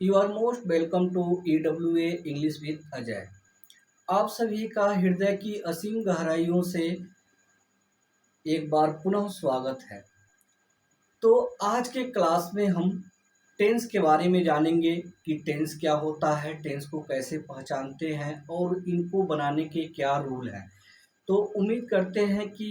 You are most welcome to EWA English with Ajay. आप सभी का हृदय की असीम गहराइयों से एक बार पुनः स्वागत है। तो आज के क्लास में हम टेंस के बारे में जानेंगे कि टेंस क्या होता है, टेंस को कैसे पहचानते हैं और इनको बनाने के क्या रूल हैं। तो उम्मीद करते हैं कि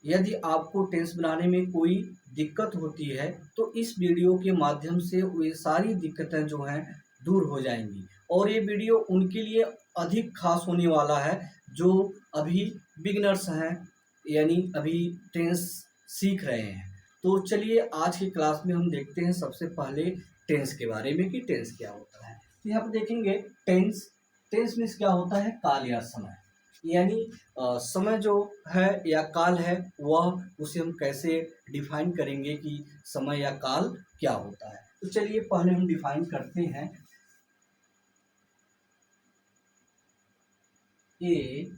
यदि आपको टेंस बनाने में कोई दिक्कत होती है तो इस वीडियो के माध्यम से वे सारी दिक्कतें जो हैं दूर हो जाएंगी और ये वीडियो उनके लिए अधिक खास होने वाला है जो अभी बिगिनर्स हैं, यानी अभी टेंस सीख रहे हैं। तो चलिए आज की क्लास में हम देखते हैं सबसे पहले टेंस के बारे में कि टेंस क्या होता है। तो यहाँ पर देखेंगे टेंस टेंस मीन्स क्या होता है, काल या समय। यानी समय जो है या काल है वह उसे हम कैसे डिफाइन करेंगे कि समय या काल क्या होता है। तो चलिए पहले हम डिफाइन करते हैं। A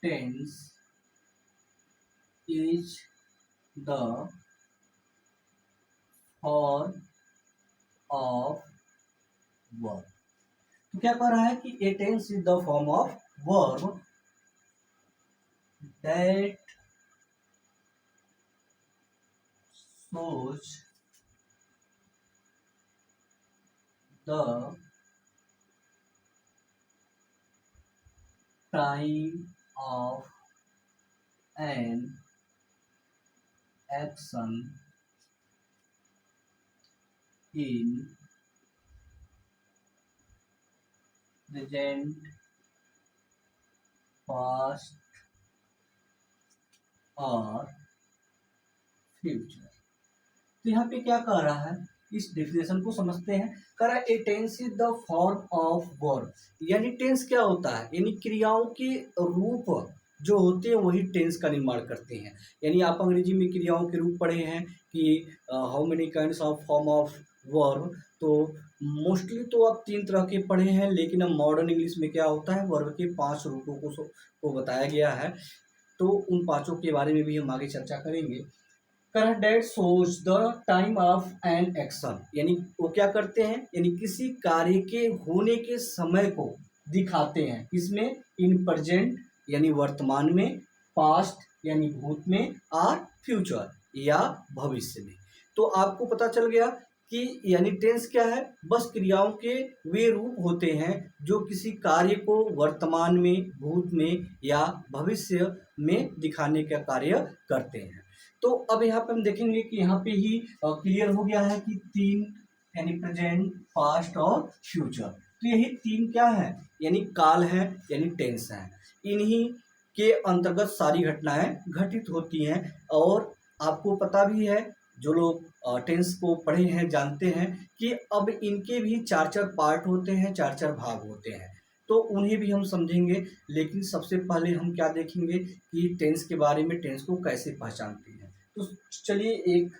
tense is the form of verb. तो क्या कह रहा है कि a tense is the form of verb that shows the time of an action in present, past और फ्यूचर। तो यहाँ पे क्या कह रहा है, इस डेफिनेशन को समझते हैं। कह रहा है a tense is the form of verb. यानी टेंस क्या होता है, यानी क्रियाओं के रूप जो होते हैं वही टेंस का निर्माण करते हैं। यानी आप अंग्रेजी में क्रियाओं के रूप पढ़े हैं कि how many kinds of form of verb. तो मोस्टली तो आप 3 तरह के पढ़े हैं, लेकिन अब मॉडर्न इंग्लिश में क्या होता है, वर्ब के 5 रूपों को बताया गया है। तो उन 5 के बारे में भी हम आगे चर्चा करेंगे। Current date shows the time of an action. यानी वो क्या करते हैं, यानी किसी कार्य के होने के समय को दिखाते हैं। किसमें, इन प्रेजेंट यानी वर्तमान में, पास्ट यानी भूत में और फ्यूचर या भविष्य में। तो आपको पता चल गया कि यानी टेंस क्या है, बस क्रियाओं के वे रूप होते हैं जो किसी कार्य को वर्तमान में, भूत में या भविष्य में दिखाने का कार्य करते हैं। तो अब यहाँ पे हम देखेंगे कि यहाँ पे ही क्लियर हो गया है कि 3 यानी प्रेजेंट, पास्ट और फ्यूचर। तो यही 3 क्या है, यानी काल है, यानी टेंस है। इन्हीं के अंतर्गत सारी घटनाएं घटित होती हैं। और आपको पता भी है, जो लोग टेंस को पढ़े हैं जानते हैं कि अब इनके भी 4-4 पार्ट होते हैं, 4-4 भाग होते हैं। तो उन्हें भी हम समझेंगे। लेकिन सबसे पहले हम क्या देखेंगे कि टेंस के बारे में, टेंस को कैसे पहचानते हैं। तो चलिए एक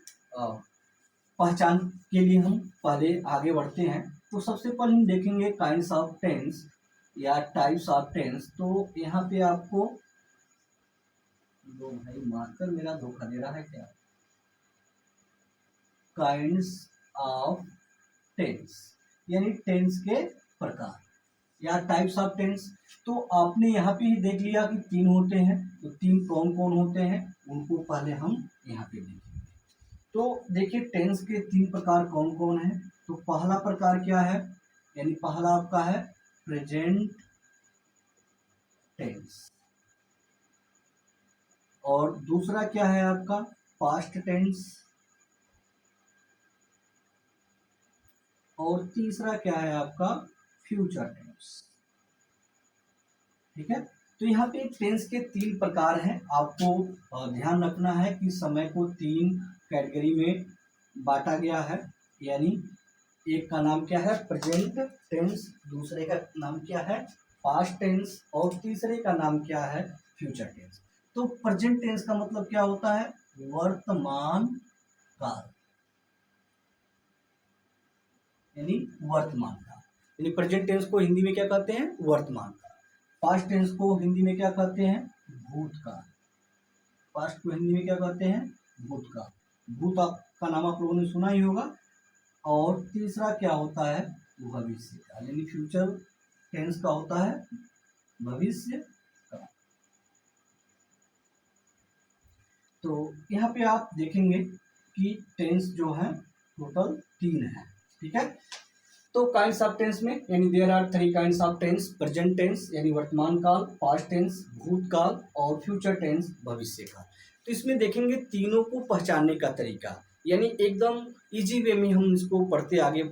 पहचान के लिए हम पहले आगे बढ़ते हैं। तो सबसे पहले हम देखेंगे काइंड्स ऑफ टेंस या टाइप्स ऑफ टेंस। तो यहाँ पे आपको दो भाई मार्कर मेरा धोखा दे रहा है क्या। काइंड्स ऑफ टेंस यानी टेंस के प्रकार या टाइप्स ऑफ टेंस। तो आपने यहाँ पे ही देख लिया कि 3 होते हैं। तो 3 कौन कौन होते हैं उनको पहले हम यहाँ पे देखेंगे। तो देखिए टेंस के 3 प्रकार कौन कौन है। तो पहला प्रकार क्या है, यानी पहला आपका है प्रेजेंट टेंस। और दूसरा क्या है आपका पास्ट टेंस। और तीसरा क्या है आपका फ्यूचर टेंस। ठीक है। तो यहाँ पे टेंस के 3 प्रकार हैं। आपको ध्यान रखना है कि समय को 3 कैटेगरी में बांटा गया है। यानी एक का नाम क्या है प्रेजेंट टेंस, दूसरे का नाम क्या है पास्ट टेंस और तीसरे का नाम क्या है फ्यूचर टेंस। तो प्रेजेंट टेंस का मतलब क्या होता है, वर्तमान काल, यानी वर्तमान काल। यानी प्रेजेंट टेंस को हिंदी में क्या कहते हैं, वर्तमान काल। पास्ट टेंस को हिंदी में क्या कहते हैं, भूतकाल। पास्ट को हिंदी में क्या कहते हैं, भूतकाल। भूत का नाम आप लोगों ने सुना ही होगा। और तीसरा क्या होता है, भविष्य का, यानी फ्यूचर टेंस का होता है भविष्य का। तो यहाँ पे आप देखेंगे कि टेंस जो है टोटल 3 है, ठीक है। तो काइंड्स ऑफ टेंस में यानी there are 3 kinds of tense, present tense यानी वर्तमान काल, पास्ट टेंस भूतकाल और फ्यूचर टेंस भविष्य काल। तो इसमें देखेंगे तीनों को पहचानने का तरीका, यानी एकदम इजी वे में हम इसको पढ़ते आगे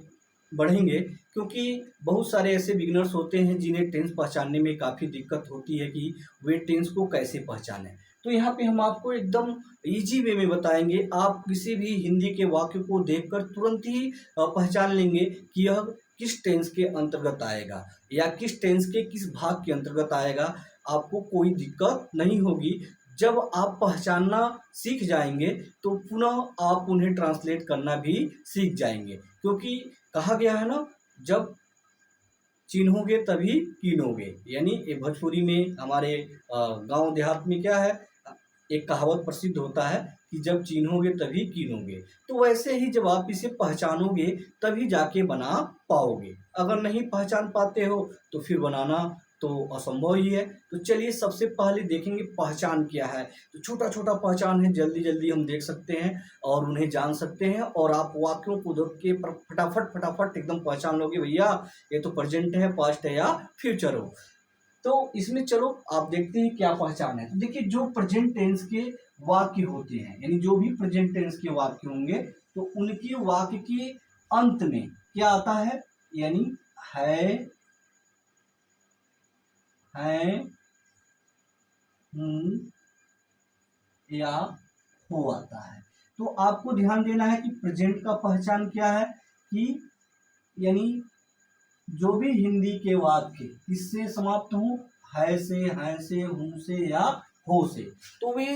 बढ़ेंगे, क्योंकि बहुत सारे ऐसे बिगिनर्स होते हैं जिन्हें टेंस पहचानने में काफ़ी दिक्कत होती है कि वे टेंस को कैसे पहचानें। तो यहाँ पे हम आपको एकदम इजी वे में बताएंगे, आप किसी भी हिंदी के वाक्य को देखकर तुरंत ही पहचान लेंगे कि यह किस टेंस के अंतर्गत आएगा या किस टेंस के किस भाग के अंतर्गत आएगा। आपको कोई दिक्कत नहीं होगी। जब आप पहचानना सीख जाएंगे तो पुनः आप उन्हें ट्रांसलेट करना भी सीख जाएंगे, क्योंकि कहा गया है ना, जब चिन्होगे तभी कीनोगे। यानी ये भोजपुरी में हमारे गांव देहात में क्या है, एक कहावत प्रसिद्ध होता है कि जब चिन्होगे तभी कीनोगे। तो वैसे ही जब आप इसे पहचानोगे तभी जाके बना पाओगे। अगर नहीं पहचान पाते हो तो फिर बनाना तो असंभव ही है। तो चलिए सबसे पहले देखेंगे पहचान क्या है। तो छोटा छोटा पहचान है, जल्दी जल्दी हम देख सकते हैं और उन्हें जान सकते हैं, और आप वाक्यों को देख के फटाफट फटाफट एकदम पहचान लोगे भैया ये तो प्रेजेंट है, पास्ट है या फ्यूचर हो। तो इसमें चलो आप देखते हैं क्या पहचान है। तो देखिए जो प्रेजेंट टेंस के वाक्य होते हैं, यानी जो भी प्रेजेंट टेंस के वाक्य होंगे तो उनके वाक्य के अंत में क्या आता है, यानी है, हूं या हो आता है। तो आपको ध्यान देना है कि प्रेजेंट का पहचान क्या है, कि यानी जो भी हिंदी के वाक्य किससे समाप्त हों, है से, हैं से, हूं से या हो से, तो वे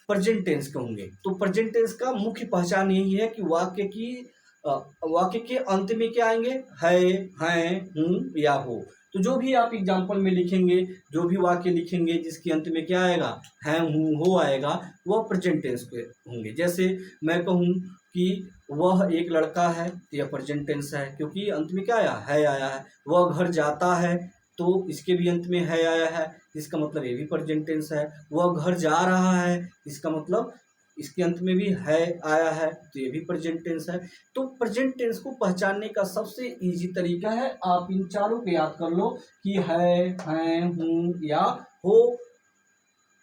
प्रेजेंट टेंस के होंगे। तो प्रेजेंट टेंस का मुख्य पहचान यही है कि वाक्य के अंत में क्या आएंगे, है, हैं, हूं या हो। तो जो भी आप एग्जाम्पल में लिखेंगे, जो भी वाक्य लिखेंगे जिसके अंत में क्या आएगा, है, हूं, हो आएगा, वह प्रेजेंट टेंस के होंगे। जैसे मैं कहूँ कि वह एक लड़का है, तो यह प्रेजेंट टेंस है क्योंकि अंत में क्या आया है। वह घर जाता है, तो इसके भी अंत में है आया है, इसका मतलब ये भी प्रेजेंट टेंस है। वह घर जा रहा है, इसका मतलब इसके अंत में भी है आया है, तो ये भी प्रेजेंट टेंस है। तो प्रेजेंट टेंस को पहचानने का सबसे इजी तरीका है, आप इन चारों को याद कर लो कि है, हैं, हूं या हो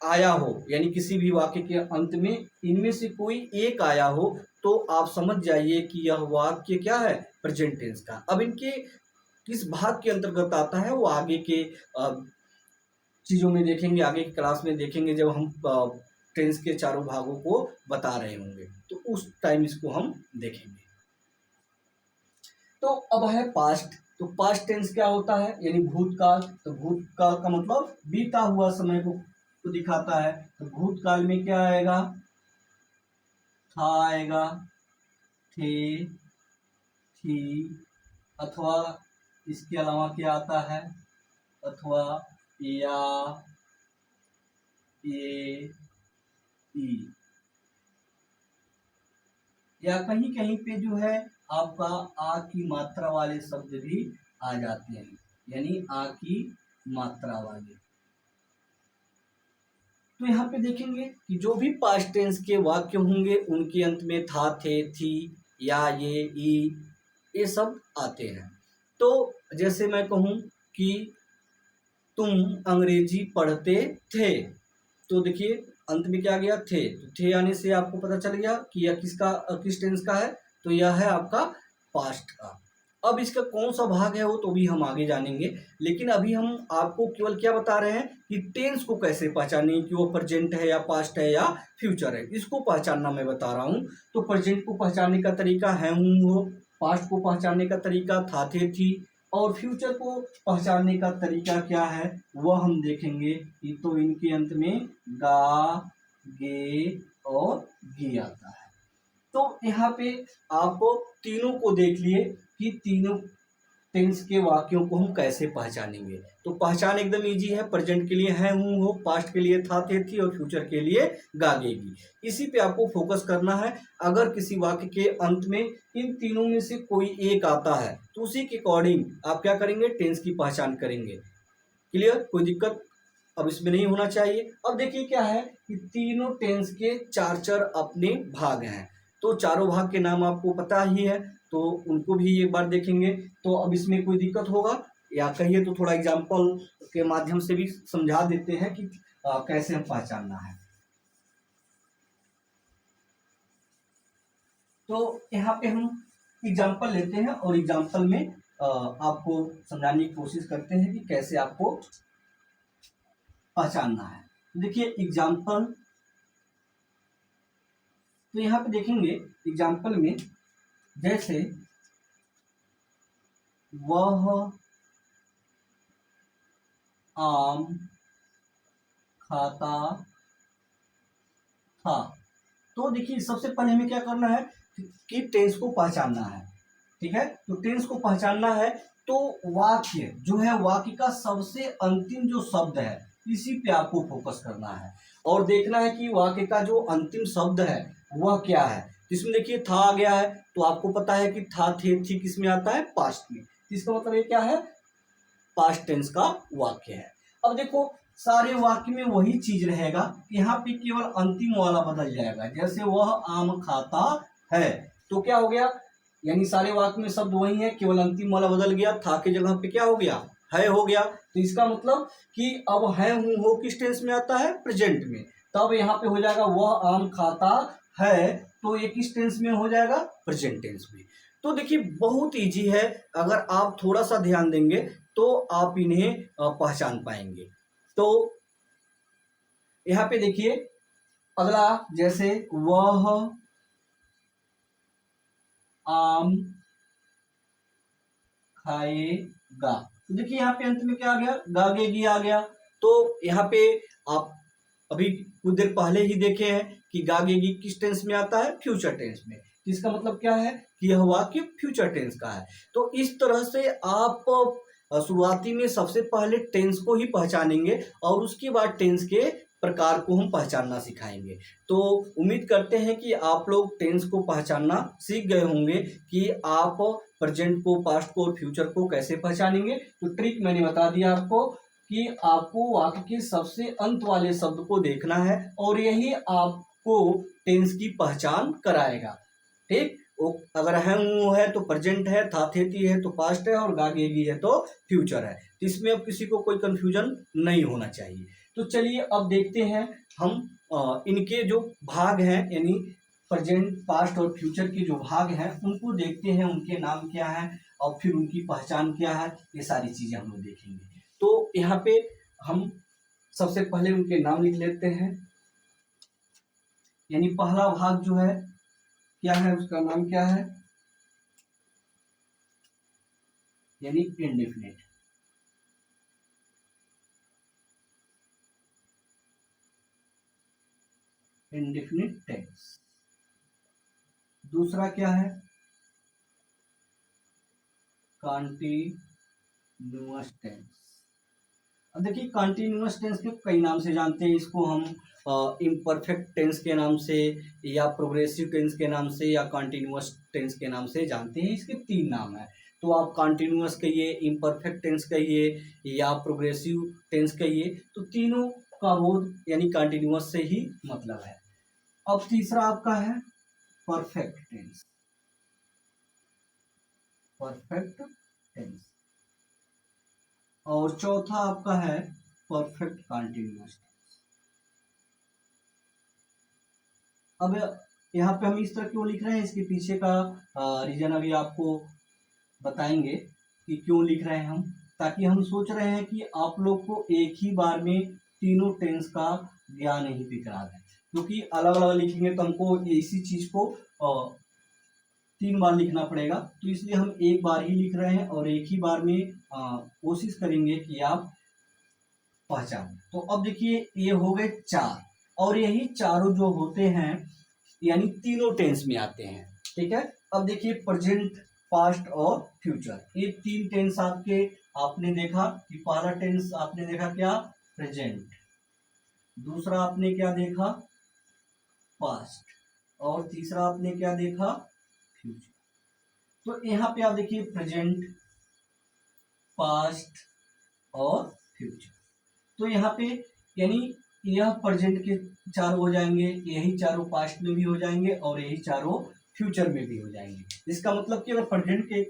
आया हो, यानी किसी भी वाक्य के अंत में इनमें से कोई एक आया हो, तो आप समझ जाइए कि यह वाक्य क्या है, प्रेजेंट टेंस का। अब इनके किस भाग के अंतर्गत आता है वो आगे के चीज़ों में देखेंगे, आगे की क्लास में देखेंगे, जब हम टेंस के चारों भागों को बता रहे होंगे तो उस टाइम इसको हम देखेंगे। तो अब है पास्ट। तो पास्ट टेंस क्या होता है, यानी भूतकाल। तो भूतकाल का मतलब बीता हुआ समय को दिखाता है। तो भूतकाल में क्या आएगा, था आएगा, थे, थी, अथवा इसके अलावा क्या आता है, अथवा, या, ये, ई, या कहीं कहीं पे जो है आपका आ की मात्रा वाले शब्द भी आ जाते हैं, यानी आ की मात्रा वाले। तो यहाँ पे देखेंगे कि जो भी पास्ट टेंस के वाक्य होंगे उनके अंत में था, थे, थी, या, ये सब आते हैं। तो जैसे मैं कहूँ कि तुम अंग्रेजी पढ़ते थे, तो देखिए अंत में क्या गया, थे। तो थे आने से आपको पता चल गया कि यह किस टेंस का है, तो यह है आपका पास्ट का। अब इसका कौन सा भाग है वो तो भी हम आगे जानेंगे, लेकिन अभी हम आपको केवल क्या बता रहे हैं कि टेंस को कैसे पहचानें कि वो प्रेजेंट है या पास्ट है या फ्यूचर है, इसको पहचानना मैं बता रहा हूँ। तो प्रेजेंट को पहचानने का तरीका है हूँ हो, पास्ट को पहचानने का तरीका था, थे, थी, और फ्यूचर को पहचानने का तरीका क्या है वह हम देखेंगे कि तो इनके अंत में गा, गे और गी आता है। तो यहाँ पे आपको तीनों को देख लिए कि तीनों टेंस के वाक्यों को हम कैसे पहचानेंगे। तो पहचान एकदम इजी है। प्रेजेंट के लिए है हूँ हो, पास्ट के लिए था थे थी और फ्यूचर के लिए गागेगी। इसी पे आपको फोकस करना है। अगर किसी वाक्य के अंत में इन तीनों में से कोई एक आता है तो उसी के अकॉर्डिंग आप क्या करेंगे, टेंस की पहचान करेंगे। क्लियर, कोई दिक्कत अब इसमें नहीं होना चाहिए। अब देखिए क्या है कि तीनों टेंस के चार चार अपने भाग हैं। तो चारों भाग के नाम आपको पता ही है, तो उनको भी एक बार देखेंगे। तो अब इसमें कोई दिक्कत होगा या कहिए तो थोड़ा एग्जाम्पल के माध्यम से भी समझा देते हैं कि कैसे हम पहचानना है। तो यहाँ पे हम एग्जाम्पल लेते हैं और एग्जाम्पल में आपको समझाने की कोशिश करते हैं कि कैसे आपको पहचानना है। देखिए एग्जाम्पल, तो यहाँ पे देखेंगे एग्जाम्पल में जैसे वह आम खाता था। तो देखिए सबसे पहले हमें क्या करना है कि टेंस को पहचानना है। ठीक है, तो टेंस को पहचानना है तो वाक्य जो है, वाक्य का सबसे अंतिम जो शब्द है इसी पे आपको फोकस करना है और देखना है कि वाक्य का जो अंतिम शब्द है वह क्या है। इसमें देखिए था आ गया है, तो आपको पता है कि था थे थी किस में आता है, पास्ट में। इसका मतलब ये क्या है, पास्ट टेंस का वाक्य है। अब देखो सारे वाक्य में वही चीज रहेगा, यहाँ पे केवल अंतिम वाला बदल जाएगा। जैसे वह आम खाता है, तो क्या हो गया, यानी सारे वाक्य में शब्द वही है, केवल अंतिम वाला बदल गया, था के जगह पे क्या हो गया, है हो गया। तो इसका मतलब कि अब है हूँ हो किस टेंस में आता है, प्रेजेंट में। तब यहाँ पे हो जाएगा वह आम खाता है, तो ये किस टेंस में हो जाएगा, प्रेजेंट टेंस में। तो देखिए बहुत इजी है, अगर आप थोड़ा सा ध्यान देंगे तो आप इन्हें पहचान पाएंगे। तो यहाँ पे देखिए अगला, जैसे वह आम खाएगा, तो देखिए यहाँ पे अंत में क्या आ गया, गागेगी आ गया। तो यहाँ पे आप अभी कुछ देर पहले ही देखे हैं कि गागेगी किस टेंस में आता है, फ्यूचर टेंस में। इसका मतलब क्या है कि यह वाक्य फ्यूचर टेंस का है। तो इस तरह से आप शुरुआती में सबसे पहले टेंस को ही पहचानेंगे और उसके बाद टेंस के प्रकार को हम पहचानना सिखाएंगे। तो उम्मीद करते हैं कि आप लोग टेंस को पहचानना सीख गए होंगे कि आप प्रेजेंट को, पास्ट को और फ्यूचर को कैसे पहचानेंगे। तो ट्रिक मैंने बता दिया आपको कि आपको वाक्य के सबसे अंत वाले शब्द को देखना है और यही आपको टेंस की पहचान कराएगा। ठीक, वो अगर है तो प्रेजेंट है, था थे थी है तो पास्ट है और गागेगी है तो फ्यूचर है। तो इसमें अब किसी को कोई कंफ्यूजन नहीं होना चाहिए। तो चलिए अब देखते हैं हम इनके जो भाग हैं, यानी प्रेजेंट, पास्ट और फ्यूचर के जो भाग हैं उनको देखते हैं, उनके नाम क्या है और फिर उनकी पहचान क्या है, ये सारी चीजें हम लोग देखेंगे। तो यहाँ पे हम सबसे पहले उनके नाम लिख लेते हैं। यानी पहला भाग जो है क्या है, उसका नाम क्या है, यानी इंडेफिनिट। Indefinite tense. दूसरा क्या है, कॉन्टिन्यूअस टेंस। अब देखिए कॉन्टिन्यूअस टेंस के कई नाम से जानते हैं, इसको हम इम्परफेक्ट टेंस के नाम से या प्रोग्रेसिव टेंस के नाम से या कॉन्टिन्यूअस टेंस के नाम से जानते हैं। इसके तीन नाम हैं, तो आप कॉन्टिन्यूअस कहिए, इम्परफेक्ट टेंस कहिए या प्रोग्रेसिव टेंस कहिए, तो तीनों का बोध यानी कॉन्टिन्यूअस से ही मतलब है। अब तीसरा आपका है परफेक्ट टेंस। Perfect tense. और चौथा आपका है परफेक्ट कॉन्टिन्यूअस। अब यहाँ पे हम इस तरह क्यों लिख रहे हैं, इसके पीछे का रीजन अभी आपको बताएंगे कि क्यों लिख रहे हैं हम। ताकि हम सोच रहे हैं कि आप लोग को एक ही बार में तीनों टेंस का ज्ञान यहीं पे करा दें, क्योंकि अलग अलग लिखेंगे तो हमको इसी चीज को 3 बार लिखना पड़ेगा। तो इसलिए हम एक बार ही लिख रहे हैं और एक ही बार में कोशिश करेंगे कि आप पहचानें। तो अब देखिए ये हो गए 4, और यही चारों जो होते हैं यानी तीनों टेंस में आते हैं। ठीक है, अब देखिए प्रेजेंट पास्ट और फ्यूचर। ये तीन टेंस आपने देखा कि पहला टेंस आपने देखा क्या, प्रेजेंट, दूसरा आपने क्या देखा, पास्ट, और तीसरा आपने क्या देखा, फ्यूचर। तो यहाँ पे आप देखिए प्रेजेंट, पास्ट और फ्यूचर। तो यहाँ पे यानी यह प्रेजेंट के चारों हो जाएंगे, यही चारों पास्ट में भी हो जाएंगे और यही चारों फ्यूचर में भी हो जाएंगे। इसका मतलब कि अगर प्रेजेंट के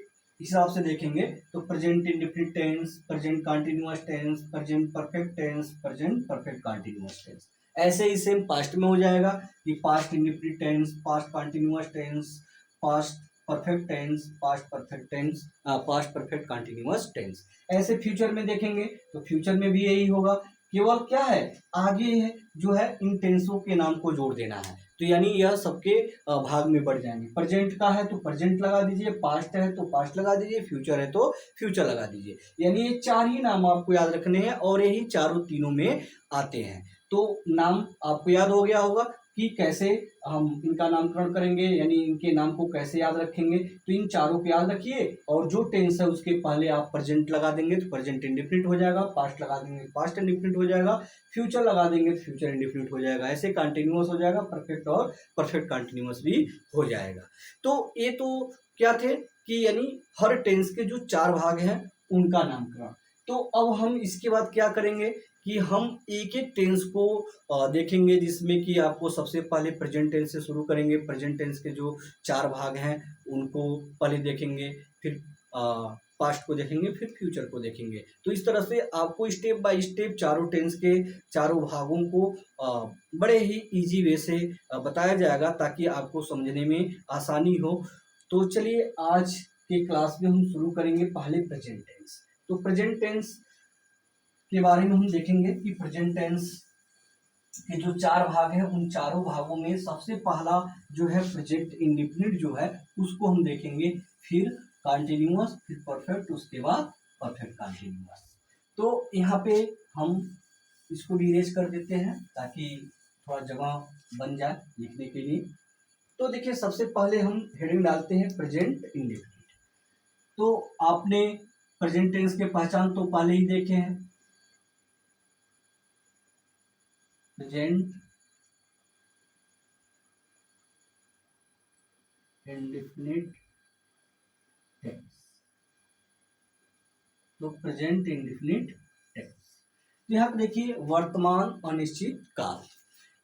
हिसाब से देखेंगे तो present indefinite tense, present continuous tense, present perfect tense, present perfect continuous tense. ऐसे ही सेम पास्ट में हो जाएगा कि past indefinite tense, past continuous tense, past perfect tense, past perfect tense, past perfect continuous tense. ऐसे future में देखेंगे तो फ्यूचर में भी यही होगा, केवल क्या है आगे है जो है इन टेंसों के नाम को जोड़ देना है। तो यानी यह सबके भाग में बढ़ जाएंगे। प्रेजेंट का है तो प्रेजेंट लगा दीजिए, पास्ट है तो पास्ट लगा दीजिए, फ्यूचर है तो फ्यूचर लगा दीजिए। यानी ये चार ही नाम आपको याद रखने हैं और यही चारों तीनों में आते हैं। तो नाम आपको याद हो गया होगा कि कैसे हम इनका नामकरण करेंगे, यानी इनके नाम को कैसे याद रखेंगे। तो इन चारों को याद रखिए और जो टेंस है उसके पहले आप प्रेजेंट लगा देंगे तो प्रेजेंट इंडेफिनिट हो जाएगा, पास्ट लगा देंगे पास्ट इंडेफिनिट हो जाएगा, फ्यूचर लगा देंगे तो फ्यूचर इंडेफिनिट हो जाएगा। ऐसे कंटिन्यूअस हो जाएगा, परफेक्ट और परफेक्ट कंटिन्यूअस भी हो जाएगा। तो ये तो क्या थे कि यानी हर टेंस के जो चार भाग हैं उनका नामकरण। तो अब हम इसके बाद क्या करेंगे कि हम एक एक टेंस को देखेंगे, जिसमें कि आपको सबसे पहले प्रेजेंट टेंस से शुरू करेंगे। प्रेजेंट टेंस के जो चार भाग हैं उनको पहले देखेंगे, फिर पास्ट को देखेंगे, फिर फ्यूचर को देखेंगे। तो इस तरह से आपको स्टेप बाय स्टेप चारों टेंस के चारों भागों को बड़े ही इजी वे से बताया जाएगा ताकि आपको समझने में आसानी हो। तो चलिए आज के क्लास में हम शुरू करेंगे पहले प्रेजेंट टेंस। तो प्रेजेंट टेंस के बारे में हम देखेंगे कि प्रेजेंट टेंस के जो चार भाग हैं उन चारों भागों में सबसे पहला जो है प्रेजेंट इंडेफिनिट जो है उसको हम देखेंगे, फिर कंटिन्यूअस, फिर परफेक्ट, उसके बाद परफेक्ट कंटिन्यूअस। तो यहाँ पे हम इसको भी इरेज कर देते हैं ताकि थोड़ा जगह बन जाए लिखने के लिए। तो देखिए सबसे पहले हम हेडिंग डालते हैं प्रेजेंट इंडेफिनिट। तो आपने प्रेजेंट टेंस के पहचान तो पहले ही देखे हैं, प्रेजेंट इंडेफिनिट टेंस। तो प्रेजेंट इंडेफिनिट टेंस, तो यहाँ पे देखिए वर्तमान अनिश्चित काल,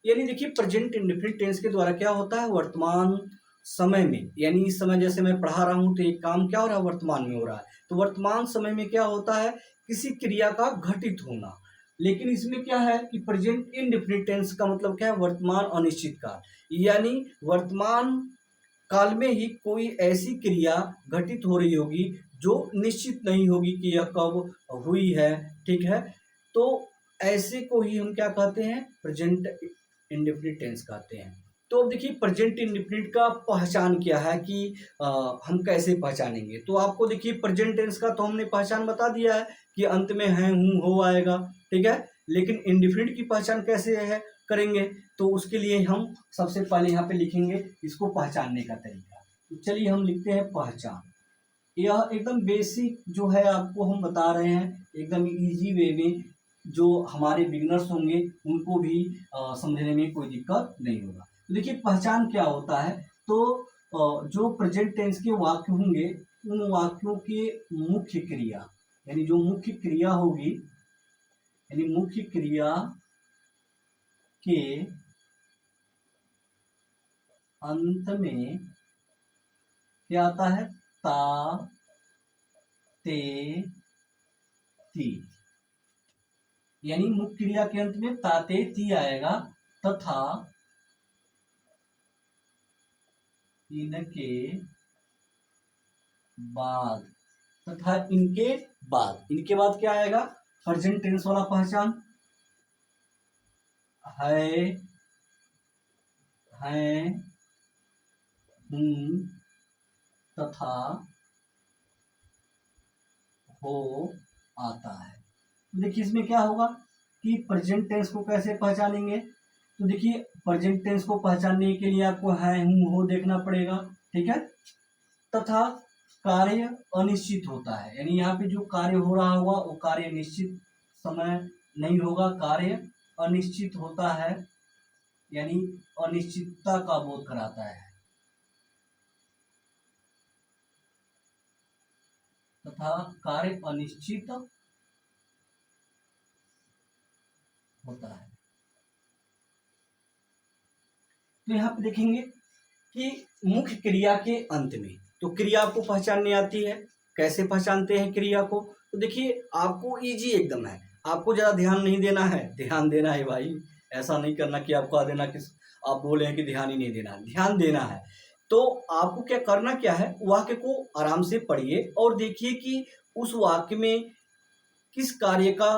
यानी देखिए प्रेजेंट इंडेफिनिट टेंस के द्वारा क्या होता है, वर्तमान समय में, यानी इस समय जैसे मैं पढ़ा रहा हूँ तो एक काम क्या हो रहा है, वर्तमान में हो रहा है। तो वर्तमान समय में क्या होता है, किसी क्रिया का घटित होना। लेकिन इसमें क्या है कि प्रेजेंट इंडेफिनिट टेंस का मतलब क्या है, वर्तमान अनिश्चित काल, यानी वर्तमान काल में ही कोई ऐसी क्रिया घटित हो रही होगी जो निश्चित नहीं होगी कि यह कब हुई है, ठीक है। तो ऐसे को ही हम क्या कहते हैं, प्रेजेंट इंडेफिनिट टेंस कहते हैं। तो अब देखिए प्रेजेंट इंडेफिनिट का पहचान क्या है कि हम कैसे पहचानेंगे। तो आपको देखिए प्रेजेंट टेंस का तो हमने पहचान बता दिया है कि अंत में है, हूँ, हो आएगा, ठीक है। लेकिन इंडेफिनिट की पहचान कैसे है करेंगे, तो उसके लिए हम सबसे पहले यहाँ पे लिखेंगे इसको पहचानने का तरीका। तो चलिए हम लिखते हैं पहचान। यह एकदम बेसिक जो है आपको हम बता रहे हैं, एकदम इजी वे में, जो हमारे बिगिनर्स होंगे उनको भी समझने में कोई दिक्कत नहीं होगा। तो देखिए पहचान क्या होता है, तो जो प्रेजेंट टेंस के वाक्य होंगे उन वाक्यों के मुख्य क्रिया, यानी जो मुख्य क्रिया होगी, यानी मुख्य क्रिया के अंत में क्या आता है, ता, ते, ती, यानी मुख्य क्रिया के अंत में ताते ती आएगा, तथा इनके बाद, तथा इनके बाद, इनके बाद क्या आएगा, प्रेजेंट टेंस वाला पहचान, है, हैं, हूँ, तथा हो आता है। तो देखिए इसमें क्या होगा कि प्रेजेंट टेंस को कैसे पहचानेंगे। तो देखिए प्रेजेंट टेंस को पहचानने के लिए आपको है, हूँ, हो देखना पड़ेगा, ठीक है। तथा कार्य अनिश्चित होता है, यानी यहाँ पे जो कार्य हो रहा होगा वो कार्य निश्चित समय नहीं होगा, कार्य अनिश्चित होता है, यानी अनिश्चितता का बोध कराता है, तथा कार्य अनिश्चित होता है। तो यहाँ पे देखेंगे कि मुख्य क्रिया के अंत में, तो क्रिया को पहचानने आती है, कैसे पहचानते हैं क्रिया को, तो देखिए आपको इजी एकदम है, आपको ज़्यादा ध्यान नहीं देना है, ध्यान देना है भाई, ऐसा नहीं करना कि आपको देना कि आप बोले हैं कि ध्यान ही नहीं देना, ध्यान देना है। तो आपको क्या करना क्या है, वाक्य को आराम से पढ़िए और देखिए कि उस वाक्य में किस कार्य का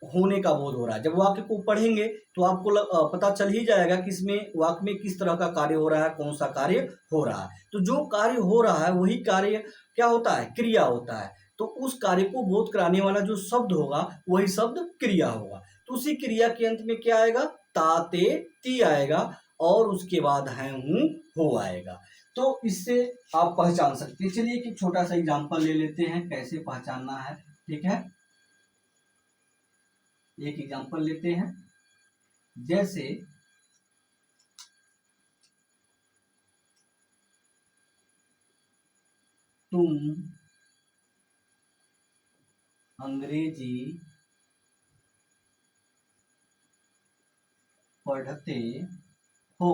होने का बोध हो रहा है। जब वाक्य को पढ़ेंगे तो आपको पता चल ही जाएगा कि इसमें वाक्य में किस तरह का कार्य हो रहा है, कौन सा कार्य हो रहा है। तो जो कार्य हो रहा है वही कार्य क्या होता है, क्रिया होता है। तो उस कार्य को बोध कराने वाला जो शब्द होगा वही शब्द क्रिया होगा। तो उसी क्रिया के अंत में क्या आएगा, ता ते ती आएगा और उसके बाद है हूँ हो आएगा। तो इससे आप पहचान सकते हैं। चलिए एक छोटा सा एग्जाम्पल ले लेते हैं कैसे पहचानना है, ठीक है। एक एग्जांपल लेते हैं, जैसे तुम अंग्रेजी पढ़ते हो,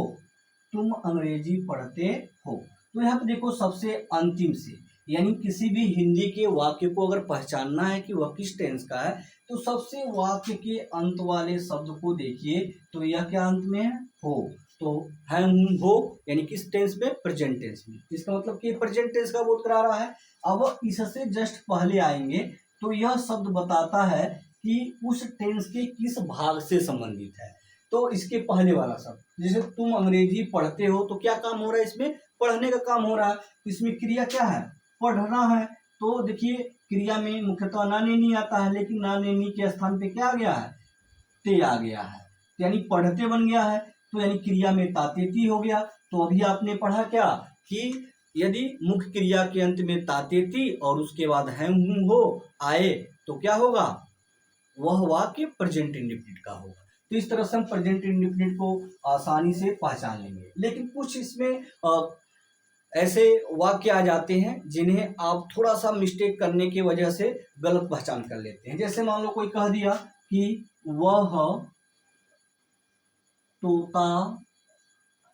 तुम अंग्रेजी पढ़ते हो। तो यहाँ पे देखो सबसे अंतिम से, यानी किसी भी हिंदी के वाक्य को अगर पहचानना है कि वह किस टेंस का है तो सबसे वाक्य के अंत वाले शब्द को देखिए, तो यह क्या अंत में है, हो। तो है हूँ हो यानी किस टेंस में, प्रेजेंट टेंस में। इसका मतलब कि प्रेजेंट टेंस का बोध करा रहा है। अब इससे जस्ट पहले आएंगे तो यह शब्द बताता है कि उस टेंस के किस भाग से संबंधित है। तो इसके पहले वाला शब्द, जैसे तुम अंग्रेजी पढ़ते हो, तो क्या काम हो रहा है इसमें, पढ़ने का काम हो रहा है। इसमें क्रिया क्या है, पढ़ना है। तो देखिए क्रिया में मुख्यतः ना नहीं आता है, लेकिन ना नहीं के स्थान पे क्या आ गया है, ते आ गया है, यानी पढ़ते बन गया है। तो यानी क्रिया में तातेती हो गया। तो अभी आपने पढ़ा क्या कि यदि मुख्य क्रिया के अंत में तातेती और उसके बाद है हूँ हो आए तो क्या होगा, वह वाक्य प्रेजेंट इंडेफिनिट का होगा। तो इस तरह से हम प्रेजेंट इंडेफिनिट को आसानी से पहचान लेंगे। लेकिन कुछ इसमें ऐसे वाक्य आ जाते हैं जिन्हें आप थोड़ा सा मिस्टेक करने की वजह से गलत पहचान कर लेते हैं। जैसे मान लो कोई कह दिया कि वह तोता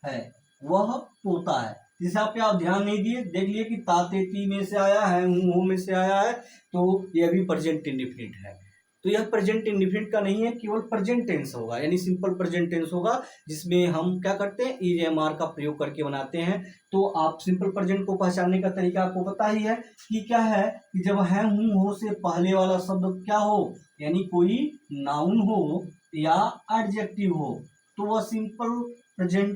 है, वह तोता है, जिसे आप ध्यान नहीं दिए, देख लिए कि तातेती में से आया है, हूँ में से आया है, तो यह भी प्रेजेंट इंडेफिनिट है। तो यह प्रेजेंट इंडेफिनिट का नहीं है, केवल प्रेजेंट टेंस होगा, यानी सिंपल प्रेजेंट टेंस होगा, जिसमें हम क्या करते हैं, इज एम आर का प्रयोग करके बनाते हैं। तो आप सिंपल प्रेजेंट को पहचानने का तरीका आपको पता ही है कि क्या है, कि जब है हूँ हो से पहले वाला शब्द क्या हो, यानी कोई नाउन हो या एडजेक्टिव हो, तो वह सिंपल प्रेजेंट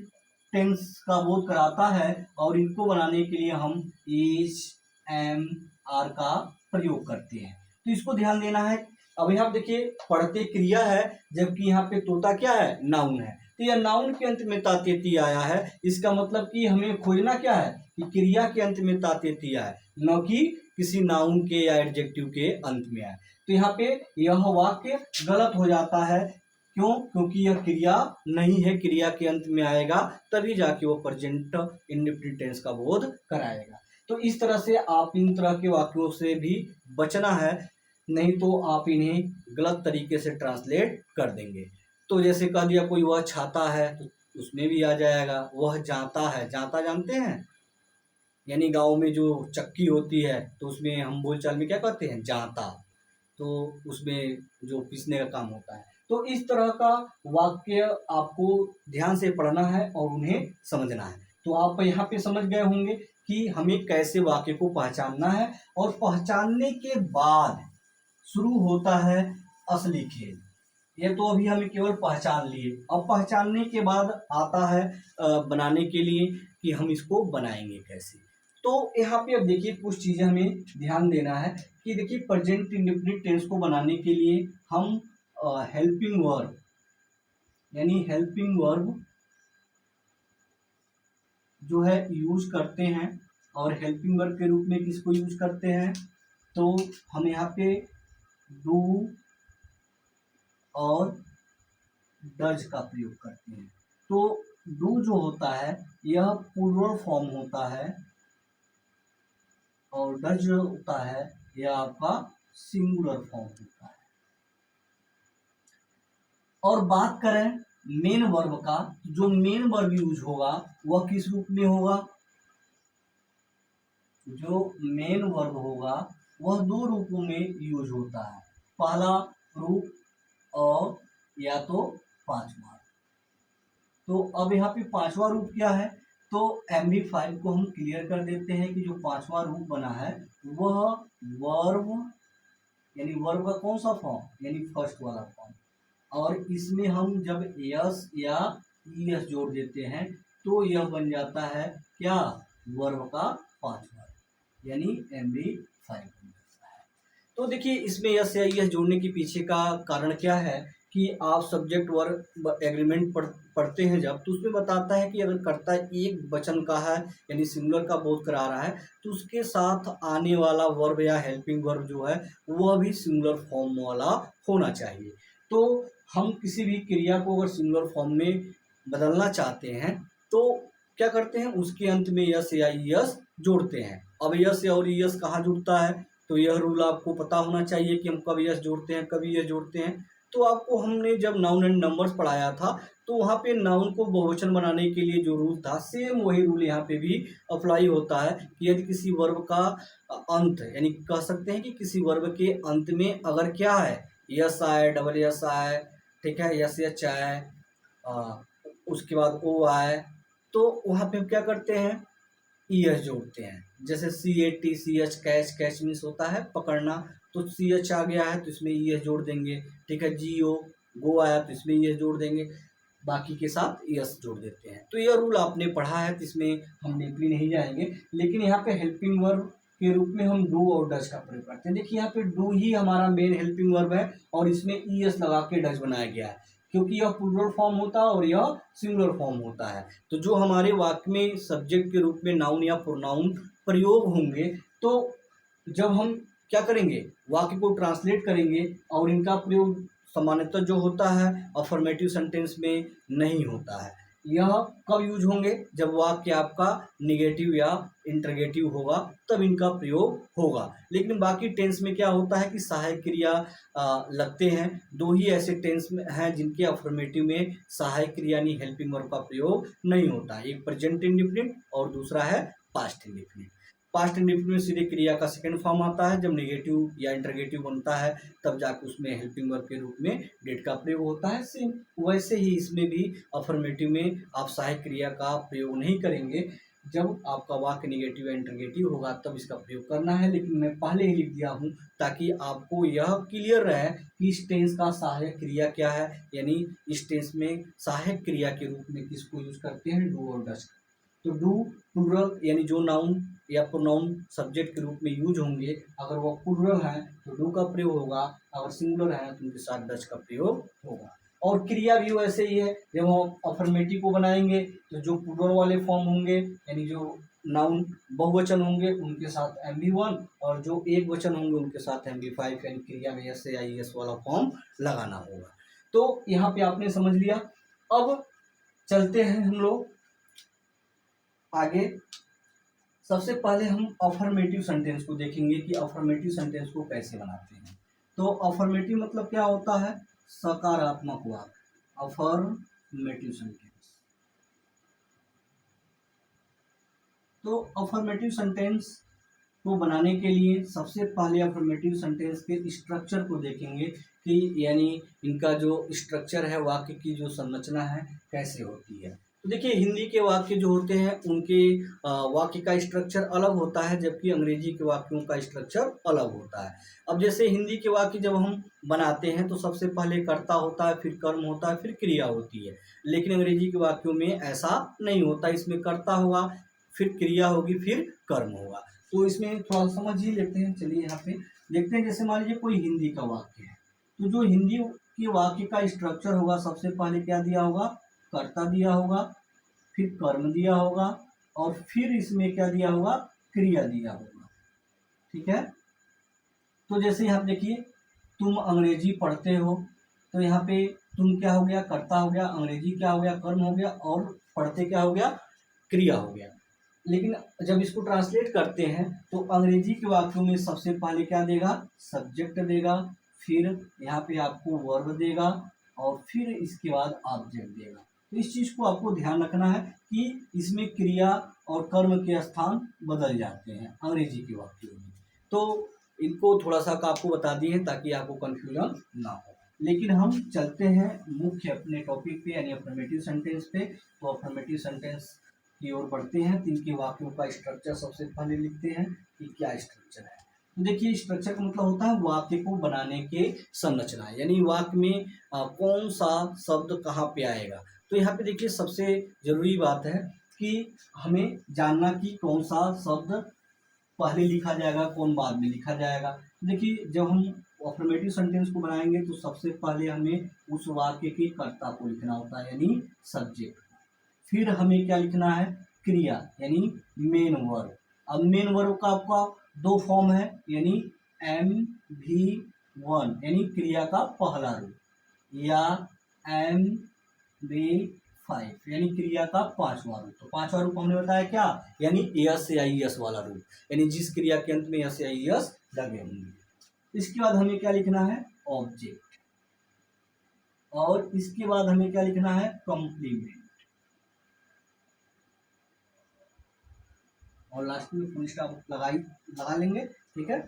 टेंस का बोध कराता है। और इनको बनाने के लिए हम इज एम आर का प्रयोग करते हैं। तो इसको ध्यान देना है। अब यहाँ देखिए पढ़ते क्रिया है, जबकि यहाँ पे तोता क्या है, नाउन है। तो यह नाउन के अंत में तातेती आया है, इसका मतलब कि हमें खोजना क्या है, कि क्रिया के अंत में तातेती आया, न कि किसी नाउन के या एडजेक्टिव के अंत में आया। तो यहाँ पे यह वाक्य गलत हो जाता है। क्यों, क्योंकि यह क्रिया नहीं है, क्रिया के अंत में आएगा तभी जाके वो प्रेजेंट इंडेफिनिट टेंस का बोध कराएगा। तो इस तरह से आप इन तरह के वाक्यों से भी बचना है, नहीं तो आप इन्हें गलत तरीके से ट्रांसलेट कर देंगे। तो जैसे कह दिया कोई वह छाता है, तो उसमें भी आ जाएगा वह जाता है। जाता जानते हैं, यानी गांव में जो चक्की होती है तो उसमें हम बोलचाल में क्या कहते हैं, जाता। तो उसमें जो पीसने का काम होता है। तो इस तरह का वाक्य आपको ध्यान से पढ़ना है और उन्हें समझना है। तो आप यहाँ पे समझ गए होंगे कि हमें कैसे वाक्य को पहचानना है, और पहचानने के बाद शुरू होता है असली खेल। ये तो अभी हम केवल पहचान लिए, अब पहचानने के बाद आता है बनाने के लिए कि हम इसको बनाएंगे कैसे। तो यहाँ पे अब देखिए कुछ चीज़ें हमें ध्यान देना है कि देखिए प्रेजेंट इंडेफिनिट टेंस को बनाने के लिए हम हेल्पिंग वर्ब, यानी हेल्पिंग वर्ब जो है यूज करते हैं। और हेल्पिंग वर्ब के रूप में किसको यूज करते हैं, तो हम यहाँ पे डू और डज का प्रयोग करते हैं। तो डू जो होता है यह प्लूरल फॉर्म होता है और डज जो होता है यह आपका सिंगुलर फॉर्म होता है। और बात करें मेन वर्ब का, जो मेन वर्ब यूज होगा वह किस रूप में होगा, जो मेन वर्ब होगा वह दो रूपों में यूज होता है, पहला रूप और या तो पांचवा। तो अब यहाँ पे पांचवा रूप क्या है, तो MB5 को हम क्लियर कर देते हैं कि जो पांचवा रूप बना है वह वर्ब, यानी वर्ब का कौन सा फॉर्म, यानी फर्स्ट वाला फॉर्म, और इसमें हम जब यस या ईएस जोड़ देते हैं तो यह बन जाता है क्या, वर्ब का पांचवा, यानी MB5 बन जाता है। तो देखिए इसमें यस या ईएस जोड़ने के पीछे का कारण क्या है कि आप सब्जेक्ट वर्ब एग्रीमेंट पढ़ते हैं जब, तो उसमें बताता है कि अगर कर्ता एक वचन का है यानी सिंगुलर का बोध करा रहा है तो उसके साथ आने वाला वर्ब या हेल्पिंग वर्ब जो है वह भी सिंगुलर फॉर्म वाला होना चाहिए। तो हम किसी भी क्रिया को अगर सिंगुलर फॉर्म में बदलना चाहते हैं तो क्या करते हैं, उसके अंत में यस या ईएस जोड़ते हैं। अब यस और ईएस कहाँ जुड़ता है, तो यह रूल आपको पता होना चाहिए कि हम कब यस जोड़ते हैं कब ईएस जोड़ते हैं। तो आपको हमने जब नाउन एंड नंबर्स पढ़ाया था तो वहाँ पे नाउन को बहुवचन बनाने के लिए जो रूल था सेम वही रूल यहाँ पे भी अप्लाई होता है कि यदि किसी वर्ब का अंत, यानी कह सकते हैं कि किसी वर्ब के अंत में अगर क्या है, यस आए, डबल यस आए, ठीक है, यस एच आए, उसके बाद ओ आए, तो वहाँ पे हम क्या करते हैं, ईएस जोड़ते हैं। जैसे CATCH कैच, कैच मीन्स होता है पकड़ना, तो CH आ गया है तो इसमें ईएस जोड़ देंगे, ठीक है। GO गो आया तो इसमें ईएस जोड़ देंगे, बाकी के साथ ईएस जोड़ देते हैं। तो यह रूल आपने पढ़ा है तो इसमें हम डीपली नहीं जाएंगे, लेकिन यहाँ पे हेल्पिंग वर्ब के रूप में हम डू और डज का प्रयोग करते हैं। देखिए यहाँ पे डू ही हमारा मेन हेल्पिंग वर्ब है और इसमें ईएस लगा के डज बनाया गया है क्योंकि यह प्लूरल फॉर्म होता है और यह सिंगुलर फॉर्म होता है। तो जो हमारे वाक्य में सब्जेक्ट के रूप में नाउन या प्रोनाउन प्रयोग होंगे तो जब हम क्या करेंगे, वाक्य को ट्रांसलेट करेंगे और इनका प्रयोग सामान्यतः जो होता है अफर्मेटिव सेंटेंस में नहीं होता है। यह कब यूज होंगे, जब वाक्य आपका निगेटिव या इंटरगेटिव होगा तब इनका प्रयोग होगा। लेकिन बाकी टेंस में क्या होता है कि सहायक क्रिया लगते हैं। दो ही ऐसे टेंस में हैं जिनके अफर्मेटिव में सहायक क्रिया यानी हेल्पिंग वर्ब का प्रयोग नहीं होता है, एक प्रेजेंट इंडिफिनिट और दूसरा है पास्ट इंडिफिनिट। पास्ट इंडिफिनिट में सीधे क्रिया का सेकंड फॉर्म आता है, जब नेगेटिव या इंटरगेटिव बनता है तब जाकर उसमें हेल्पिंग वर्ब के रूप में डेट का प्रयोग होता है। सेम वैसे ही इसमें भी अफर्मेटिव में आप सहायक क्रिया का प्रयोग नहीं करेंगे, जब आपका वाक्य निगेटिव या इंटरगेटिव होगा तब इसका प्रयोग करना है। लेकिन मैं पहले ही लिख दिया हूँ ताकि आपको यह क्लियर रहे कि इस टेंस का सहायक क्रिया क्या है, यानी इस टेंस में सहायक क्रिया के रूप में किसको यूज करते हैं, डू और डज। तो डू प्लूरल यानी जो नाउन या प्रोनाउन सब्जेक्ट के रूप में यूज होंगे, अगर वो प्लूरल है तो डू का प्रयोग होगा, अगर सिंगुलर है तो उनके साथ डज का प्रयोग होगा। और क्रिया भी वैसे ही है, जब हम अफर्मेटिव को बनाएंगे तो जो प्लूरल वाले फॉर्म होंगे यानी जो नाउन बहुवचन होंगे उनके साथ MB1 और जो एक वचन होंगे उनके साथ MB5, यानी क्रिया में एस या ES वाला फॉर्म लगाना होगा। तो यहाँ पे आपने समझ लिया। अब चलते हैं हम लोग आगे। सबसे पहले हम अफर्मेटिव सेंटेंस को देखेंगे कि अफर्मेटिव सेंटेंस को कैसे बनाते हैं। तो अफर्मेटिव मतलब क्या होता है, सकारात्मक वाक्य, अफर्मेटिव सेंटेंस। तो अफर्मेटिव सेंटेंस को बनाने के लिए सबसे पहले अफर्मेटिव सेंटेंस के स्ट्रक्चर को देखेंगे कि यानी इनका जो स्ट्रक्चर है, वाक्य की जो संरचना है कैसे होती है। तो देखिए हिंदी के वाक्य जो होते हैं उनके वाक्य का स्ट्रक्चर अलग होता है, जबकि अंग्रेजी के वाक्यों का स्ट्रक्चर अलग होता है। अब जैसे हिंदी के वाक्य जब हम बनाते हैं तो सबसे पहले कर्ता होता है, फिर कर्म होता है, फिर क्रिया होती है। लेकिन अंग्रेजी के वाक्यों में ऐसा नहीं होता, इसमें कर्ता होगा, फिर क्रिया होगी, फिर कर्म होगा। तो इसमें थोड़ा समझ ही लेते हैं। चलिए यहाँ पे देखते हैं, जैसे मान लीजिए कोई हिंदी का वाक्य है तो जो हिंदी के वाक्य का स्ट्रक्चर होगा, सबसे पहले क्या दिया होगा, कर्ता दिया होगा, फिर कर्म दिया होगा और फिर इसमें क्या दिया होगा, क्रिया दिया होगा। ठीक है, तो जैसे यहाँ देखिए तुम अंग्रेजी पढ़ते हो, तो यहाँ पे तुम क्या हो गया, कर्ता हो गया, अंग्रेजी क्या हो गया, कर्म हो गया, और पढ़ते क्या हो गया, क्रिया हो गया। लेकिन जब इसको ट्रांसलेट करते हैं तो अंग्रेजी के वाक्यों में सबसे पहले क्या देगा, सब्जेक्ट देगा, फिर यहाँ पे आपको वर्ब देगा, और फिर इसके बाद ऑब्जेक्ट देगा। तो इस चीज़ को आपको ध्यान रखना है कि इसमें क्रिया और कर्म के स्थान बदल जाते हैं अंग्रेजी के वाक्यों में। तो इनको थोड़ा सा आपको बता दिए ताकि आपको कंफ्यूजन ना हो। लेकिन हम चलते हैं मुख्य अपने टॉपिक पे, यानी अफर्मेटिव सेंटेंस पे। तो अफर्मेटिव सेंटेंस की ओर बढ़ते हैं। तो इनके वाक्यों का स्ट्रक्चर सबसे पहले लिखते हैं कि क्या स्ट्रक्चर है। तो देखिए स्ट्रक्चर का मतलब होता है वाक्य को बनाने के संरचना, यानी वाक्य में कौन सा शब्द कहाँ पे आएगा। तो यहाँ पे देखिए सबसे जरूरी बात है कि हमें जानना कि कौन सा शब्द पहले लिखा जाएगा, कौन बाद में लिखा जाएगा। देखिए जब हम अफर्मेटिव सेंटेंस को बनाएंगे तो सबसे पहले हमें उस वाक्य के कर्ता को लिखना होता है, यानी सब्जेक्ट। फिर हमें क्या लिखना है, क्रिया यानी मेन वर्ब। अब मेन वर्ब का आपका दो फॉर्म है, यानी MV1 यानी क्रिया का पहला रूप, या MV5 यानी क्रिया का पांचवा रूप। तो पांचवा रूप हमने बताया क्या, यानी एस या ईएस वाला रूप, यानी जिस क्रिया के अंत में एस या ईएस लगे होंगे। इसके बाद हमें क्या लिखना है, ऑब्जेक्ट, और इसके बाद हमें क्या लिखना है, कॉम्प्लीमेंट, और लास्ट में फुल स्टॉप लगा लेंगे। ठीक है,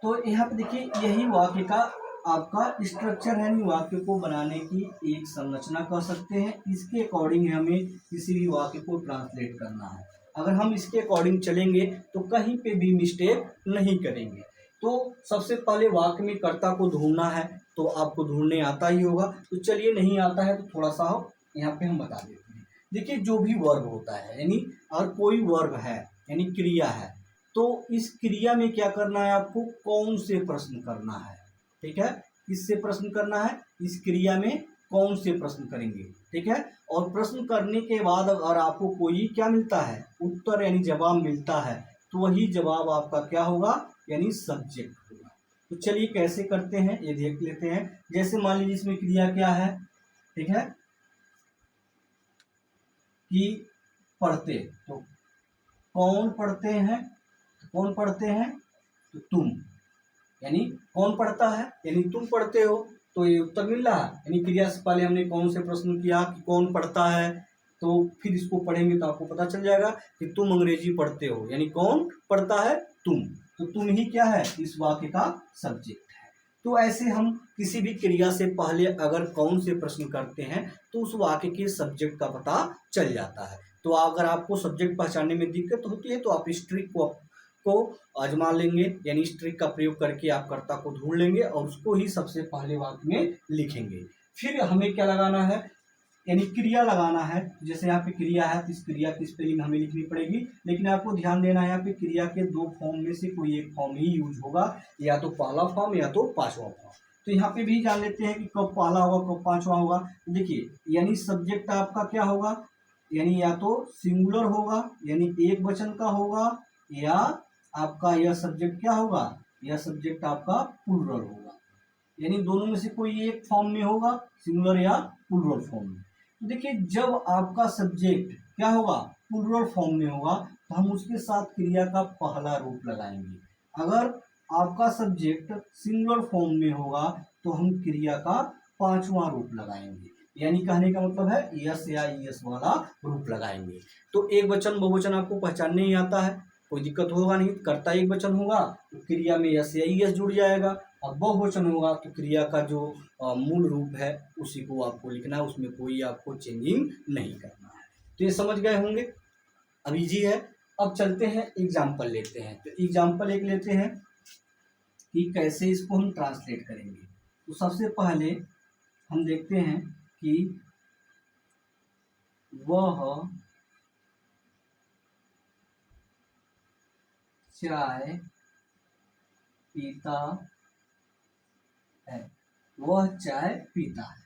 तो यहाँ पे देखिए यही वाक्य का आपका स्ट्रक्चर है, वाक्य को बनाने की एक संरचना कह सकते हैं। इसके अकॉर्डिंग हमें किसी भी वाक्य को ट्रांसलेट करना है। अगर हम इसके अकॉर्डिंग चलेंगे तो कहीं पे भी मिस्टेक नहीं करेंगे। तो सबसे पहले वाक्य में कर्ता को ढूंढना है, तो आपको ढूंढने आता ही होगा। तो चलिए नहीं आता है तो थोड़ा सा यहाँ पे हम बता देते हैं। देखिए जो भी वर्ब होता है, यानी अगर कोई वर्ब है यानी क्रिया है, तो इस क्रिया में क्या करना है, आपको कौन से प्रश्न करना है। ठीक है, किससे प्रश्न करना है, इस क्रिया में कौन से प्रश्न करेंगे। ठीक है, और प्रश्न करने के बाद अगर आपको कोई क्या मिलता है, उत्तर यानी जवाब मिलता है, तो वही जवाब आपका क्या होगा, यानी सब्जेक्ट होगा। तो चलिए कैसे करते हैं ये देख लेते हैं। जैसे मान लीजिए इसमें क्रिया क्या है, ठीक है, कि पढ़ते, तो कौन पढ़ते हैं, कौन पढ़ते हैं, तो तुम, यानी कौन पढ़ता है, यानी तुम पढ़ते हो। तो ये उत्तर मिल रहा है, यानी क्रिया से पहले हमने कौन से प्रश्न किया कि कौन पढ़ता है, तो फिर इसको पढ़ेंगे तो आपको पता चल जाएगा कि तुम अंग्रेजी पढ़ते हो, यानी कौन पढ़ता है, तुम। तो तुम ही क्या है, इस वाक्य का सब्जेक्ट है। तो ऐसे हम किसी भी क्रिया से पहले अगर कौन से प्रश्न करते हैं तो उस वाक्य के सब्जेक्ट का पता चल जाता है। तो अगर आपको सब्जेक्ट पहचानने में दिक्कत होती है तो आप इस ट्रिक को आजमा लेंगे, यानी इस ट्रिक का प्रयोग करके आप कर्ता को ढूंढ लेंगे और उसको ही सबसे पहले वाक्य में लिखेंगे। फिर हमें क्या लगाना है, यानी क्रिया लगाना है। जैसे यहाँ पे क्रिया है तो इस क्रिया की स्पेलिंग हमें लिखनी पड़ेगी। लेकिन आपको ध्यान देना है, यहाँ पे क्रिया के दो फॉर्म में से कोई एक फॉर्म ही यूज होगा, या तो पहला फॉर्म या तो पांचवा फॉर्म। तो यहाँ पे भी जान लेते हैं कि कब पहला होगा कब पांचवा होगा। देखिए यानी सब्जेक्ट आपका क्या होगा, यानी या तो सिंगुलर होगा यानी एक वचन का होगा, या आपका यह सब्जेक्ट क्या होगा, यह सब्जेक्ट आपका प्लूरल होगा, यानी दोनों में से कोई एक फॉर्म में होगा, सिंगुलर या प्लूरल फॉर्म में। तो देखिए जब आपका सब्जेक्ट क्या होगा, प्लूरल फॉर्म में होगा, तो हम उसके साथ क्रिया का पहला रूप लगाएंगे। अगर आपका सब्जेक्ट सिंगुलर फॉर्म में होगा तो हम क्रिया का पांचवा रूप लगाएंगे, यानी कहने का मतलब है यस या यस वाला रूप लगाएंगे। तो एक वचन बहुवचन आपको पहचानने ही आता है, कोई दिक्कत होगा नहीं। कर्ता एक वचन होगा तो क्रिया में यस या यस जुड़ जाएगा, और बहुवचन होगा तो क्रिया का जो मूल रूप है उसी को आपको लिखना है, उसमें कोई आपको चेंजिंग नहीं करना है। तो ये समझ गए होंगे, अब इजी है। अब चलते हैं एग्जाम्पल लेते हैं। तो एग्जाम्पल एक लेते हैं कि कैसे इसको हम ट्रांसलेट करेंगे। तो सबसे पहले हम देखते हैं कि वह चाय पीता है, वह चाय पीता है।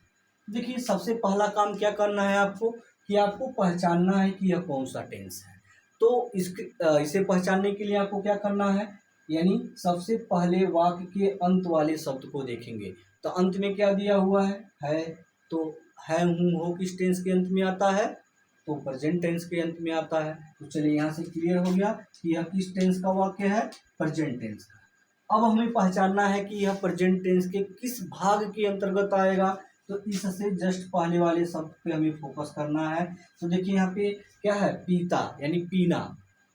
देखिए सबसे पहला काम क्या करना है आपको, कि आपको पहचानना है कि यह कौन सा टेंस है। तो इसे पहचानने के लिए आपको क्या करना है, यानी सबसे पहले वाक्य के अंत वाले शब्द को देखेंगे। तो अंत में क्या दिया हुआ है, तो है हूँ हो किस टेंस के अंत में आता है, तो प्रेजेंट टेंस के अंत में आता है। तो चलिए यहाँ से क्लियर हो गया कि यह किस टेंस का वाक्य है, प्रेजेंट टेंस का। अब हमें पहचानना है कि यह प्रेजेंट टेंस के किस भाग के अंतर्गत आएगा, तो इससे जस्ट पहले वाले शब्द पे हमें फोकस करना है। तो देखिए यहाँ पे क्या है, पीता यानी पीना,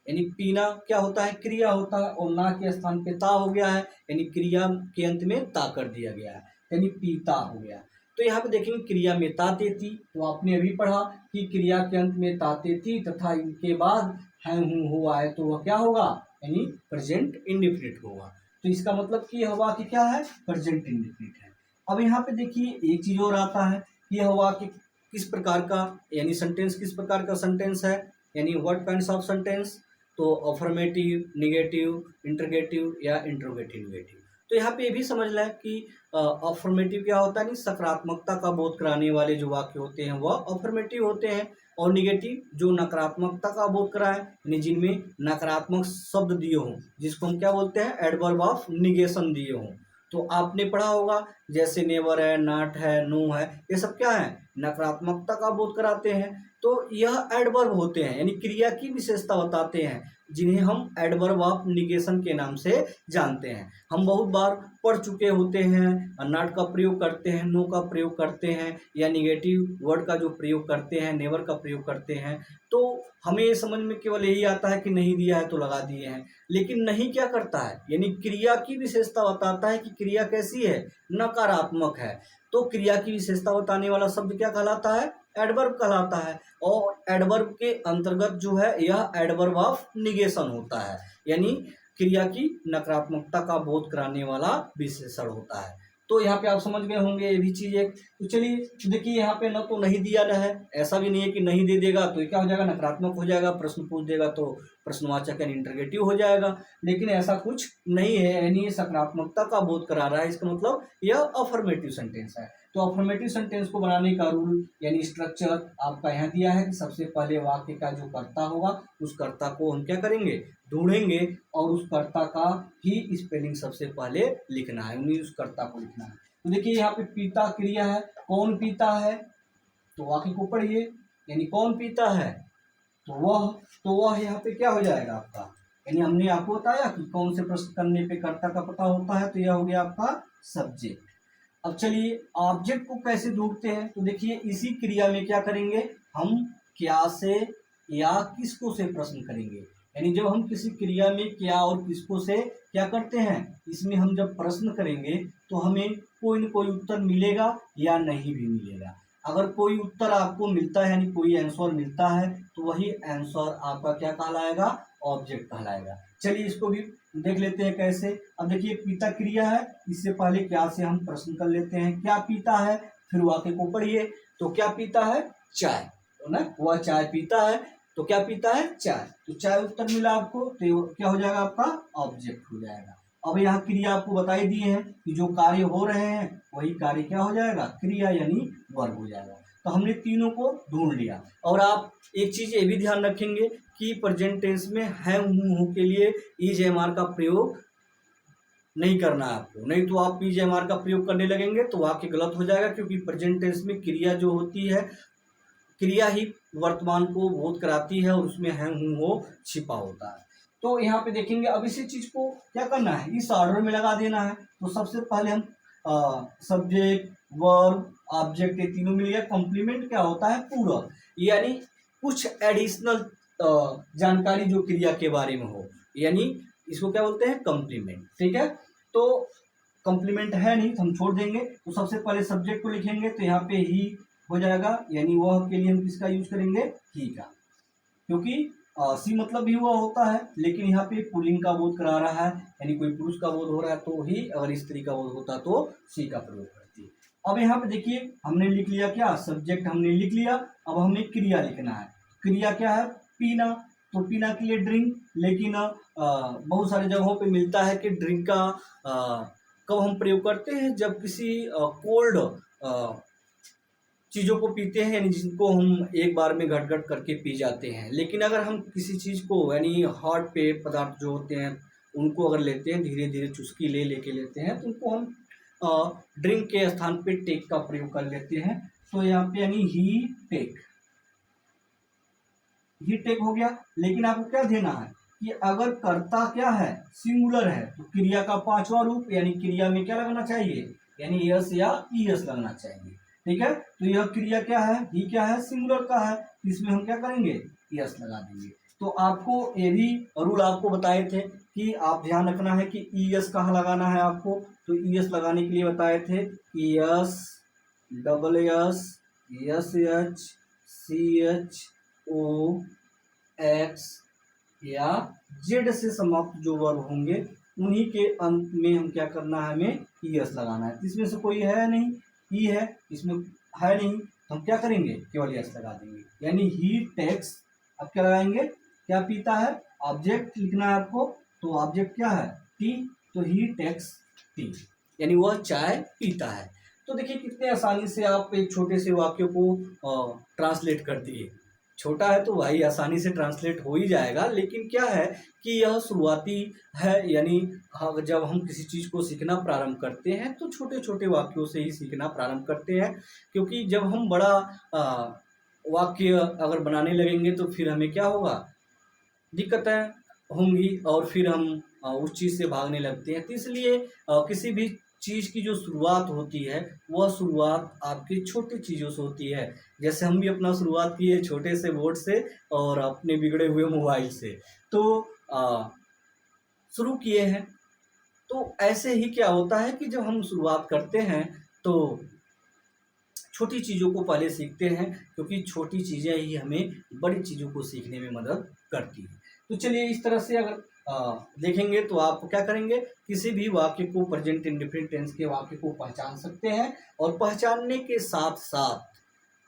यानी पीना क्या होता है, क्रिया होता है, और ना के स्थान पे ता हो गया है, यानी क्रिया के अंत में ता कर दिया गया है, यानी पीता हो गया। तो यहाँ पे देखेंगे क्रिया में ता तेती, तो आपने अभी पढ़ा कि क्रिया के अंत में ता तेती तथा इनके बाद है हूँ हो आए तो वह क्या होगा, यानी प्रेजेंट इंडेफिनिट होगा। तो इसका मतलब कि यह वाक्य क्या है, प्रेजेंट इंडेफिनिट है। अब यहाँ पे देखिए एक चीज और आता है कि यह वाक्य किस प्रकार का, यानी सेंटेंस किस प्रकार का सेंटेंस है, यानी व्हाट काइंड्स ऑफ सेंटेंस, तो अफर्मेटिव, निगेटिव, इंटरगेटिव या इंट्रोगेटिव निगेटिव। तो यहाँ पे ये भी समझ लें कि अफर्मेटिव क्या होता है, नहीं सकारात्मकता का बोध कराने वाले जो वाक्य होते हैं वह अफर्मेटिव होते हैं, और निगेटिव जो नकारात्मकता का बोध कराए, यानी जिनमें नकारात्मक शब्द दिए हों, जिसको हम क्या बोलते हैं, एडवर्ब ऑफ निगेशन दिए हों। तो आपने पढ़ा होगा जैसे नेवर है, नॉट है, नो है, ये सब क्या है, नकारात्मकता का बोध कराते हैं। तो यह एडवर्ब होते हैं, यानी क्रिया की विशेषता बताते हैं, जिन्हें हम एडवर्ब ऑफ निगेशन के नाम से जानते हैं। हम बहुत बार पढ़ चुके होते हैं, नॉट का प्रयोग करते हैं, नो का प्रयोग करते हैं, या निगेटिव वर्ड का जो प्रयोग करते हैं, नेवर का प्रयोग करते हैं। तो हमें ये समझ में केवल यही आता है कि नहीं दिया है तो लगा दिए हैं, लेकिन नहीं क्या करता है, यानी क्रिया की विशेषता बताता है कि क्रिया कैसी है, नकारात्मक है। तो क्रिया की विशेषता बताने वाला शब्द क्या कहलाता है, एडवर्ब कहलाता है, और एडवर्ब के अंतर्गत जो है यह एडवर्ब ऑफ निगेशन होता है, यानी क्रिया की नकारात्मकता का बोध कराने वाला विशेषण होता है। तो यहाँ पे आप समझ गए होंगे ये भी चीज एक। तो चलिए देखिए यहाँ पे न तो नहीं दिया न है, ऐसा भी नहीं है कि नहीं दे देगा तो ये क्या हो जाएगा, नकारात्मक हो जाएगा, प्रश्न पूछ देगा तो प्रश्नवाचक यानी इंटरगेटिव हो जाएगा, लेकिन ऐसा कुछ नहीं है, यानी ये सकारात्मकता का बोध करा रहा है, इसका मतलब यह अफर्मेटिव सेंटेंस है। तो अफर्मेटिव सेंटेंस को बनाने का रूल यानी स्ट्रक्चर आपका यहाँ दिया है कि सबसे पहले वाक्य का जो कर्ता होगा उस कर्ता को हम क्या करेंगे, ढूंढेंगे, और उस कर्ता का ही स्पेलिंग सबसे पहले लिखना है, उन्हीं उस कर्ता को लिखना है। तो देखिए यहाँ पे पीता क्रिया है, कौन पीता है, तो वाक्य को पढ़िए, यानी कौन पीता है, तो वह यहाँ पे क्या हो जाएगा आपका, यानी हमने आपको बताया कि कौन से प्रश्न करने पे कर्ता का पता होता है, तो यह हो गया आपका सब्जेक्ट। अब चलिए ऑब्जेक्ट को कैसे ढूंढते हैं, तो देखिए इसी क्रिया में क्या करेंगे, हम क्या से या किसको से प्रश्न करेंगे, यानी जब हम किसी क्रिया में क्या और किसको से क्या करते हैं, इसमें हम जब प्रश्न करेंगे तो हमें कोई न कोई उत्तर मिलेगा या नहीं भी मिलेगा। अगर कोई उत्तर आपको मिलता है, यानी कोई आंसर मिलता है, तो वही आंसर आपका क्या कहलाएगा, ऑब्जेक्ट कहलाएगा। चलिए इसको भी देख लेते हैं कैसे। अब देखिए पीता क्रिया है, इससे पहले क्या से हम प्रश्न कर लेते हैं, क्या पीता है, फिर वाक्य को पढ़िए, तो क्या पीता है, चाय, तो ना वह चाय पीता है, तो क्या पीता है, चाय, तो चाय उत्तर मिला आपको, तो क्या हो जाएगा आपका ऑब्जेक्ट हो जाएगा। अब यहाँ क्रिया आपको बताई दी है कि जो कार्य हो रहे हैं वही कार्य क्या हो जाएगा, क्रिया यानी वर्ब हो जाएगा। तो हमने तीनों को ढूंढ लिया। और आप एक चीज ये भी ध्यान रखेंगे कि प्रेजेंट टेंस में है हूँ के लिए इज एम आर का प्रयोग नहीं करना है आपको, नहीं तो आप इज एम आर का प्रयोग करने लगेंगे तो वाक्य गलत हो जाएगा, क्योंकि प्रेजेंट टेंस में क्रिया जो होती है, क्रिया ही वर्तमान को बोध कराती है, और उसमें है हूँ हो छिपा होता है। तो यहाँ पे देखेंगे अब इसी चीज को क्या करना है, इस ऑर्डर में लगा देना है। तो सबसे पहले हम सब्जेक्ट, वर्ब, ऑब्जेक्ट, ये तीनों मिल गया। कॉम्प्लीमेंट क्या होता है, पूरक, यानी कुछ एडिशनल जानकारी जो क्रिया के बारे में हो, यानी इसको क्या बोलते हैं, कॉम्प्लीमेंट। ठीक है, तो कॉम्प्लीमेंट है नहीं तो हम छोड़ देंगे। तो सबसे पहले सब्जेक्ट को लिखेंगे, तो यहाँ पे ही हो जाएगा, यानी वह के लिए हम किसका यूज करेंगे, ही का, क्योंकि सी मतलब भी हुआ होता है, लेकिन यहाँ पे पुल्लिंग का बोध करा रहा है, यानी कोई पुरुष का बोध हो रहा है तो ही, अगर स्त्री का बोध होता तो सी का प्रयोग करती है। अब यहाँ पे देखिए हमने लिख लिया क्या, सब्जेक्ट हमने लिख लिया। अब हमें क्रिया लिखना है। क्रिया क्या है, पीना, तो पीना के लिए ड्रिंक, लेकिन बहुत सारे जगहों पे मिलता है कि ड्रिंक का कब हम प्रयोग करते हैं, जब किसी कोल्ड चीज़ों को पीते हैं, यानी जिनको हम एक बार में घट-घट करके पी जाते हैं। लेकिन अगर हम किसी चीज़ को यानी हॉट पेय पदार्थ जो होते हैं, उनको अगर लेते हैं, धीरे-धीरे चुस्की लेके लेते हैं, तो उनको हम ड्रिंक के स्थान पे टेक का प्रयोग कर लेते हैं। तो यहाँ पे यानी ही टेक हो गया। लेकिन आपको क्या देना है कि अगर कर्ता क्या है, सिंगुलर है, तो क्रिया का पांचवा रूप यानी क्रिया में क्या लगना चाहिए, यानी यस या ईएस लगना चाहिए। ठीक है, तो यह क्रिया क्या है, ही क्या है, सिंगुलर का है, तो इसमें हम क्या करेंगे, यस लगा देंगे। तो आपको ये भी रूल आपको बताए थे कि आप ध्यान रखना है कि ईएस कहाँ लगाना है आपको। तो ईएस लगाने के लिए बताए थे कि yes, double S, S H, C H O, X या जेड से समाप्त जो वर्ब होंगे उन्हीं के अंत में हम क्या करना है, हमें ईएस लगाना है। इसमें से कोई है नहीं, ई है, इसमें है नहीं, तो हम क्या करेंगे, केवल यस लगा देंगे। यानी ही टेक्स, अब क्या लगाएंगे, क्या पीता है, ऑब्जेक्ट लिखना है आपको। तो ऑब्जेक्ट क्या है, टी, तो ही टेक्स टी, यानी वह चाय पीता है। तो देखिए कितने आसानी से आप एक छोटे से वाक्य को ट्रांसलेट कर दिए। छोटा है तो भाई आसानी से ट्रांसलेट हो ही जाएगा, लेकिन क्या है कि यह शुरुआती है, यानी जब हम किसी चीज़ को सीखना प्रारंभ करते हैं तो छोटे छोटे वाक्यों से ही सीखना प्रारंभ करते हैं। क्योंकि जब हम बड़ा वाक्य अगर बनाने लगेंगे तो फिर हमें क्या होगा, दिक्कतें होंगी और फिर हम उस चीज़ से भागने लगते हैं। तो इसलिए किसी भी चीज़ की जो शुरुआत होती है वह शुरुआत आपकी छोटी चीज़ों से होती है। जैसे हम भी अपना शुरुआत किए छोटे से बोर्ड से और अपने बिगड़े हुए मोबाइल से, तो शुरू किए हैं। तो ऐसे ही क्या होता है कि जब हम शुरुआत करते हैं तो छोटी चीज़ों को पहले सीखते हैं, क्योंकि छोटी चीज़ें ही हमें बड़ी चीज़ों को सीखने में मदद करती हैं। तो चलिए इस तरह से अगर देखेंगे तो आप क्या करेंगे, किसी भी वाक्य को प्रेजेंट इंडेफिनिट टेंस के वाक्य को पहचान सकते हैं और पहचानने के साथ साथ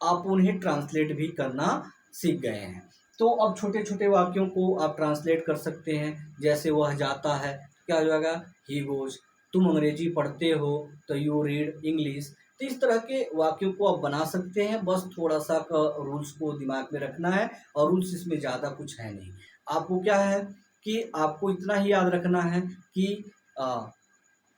आप उन्हें ट्रांसलेट भी करना सीख गए हैं। तो अब छोटे छोटे वाक्यों को आप ट्रांसलेट कर सकते हैं। जैसे वह जाता है, क्या हो जाएगा, ही गोज। तुम अंग्रेजी पढ़ते हो तो यू रीड इंग्लिश। तो इस तरह के वाक्यों को आप बना सकते हैं। बस थोड़ा सा रूल्स को दिमाग में रखना है, और रूल्स इसमें ज़्यादा कुछ है नहीं। आपको क्या है कि आपको इतना ही याद रखना है कि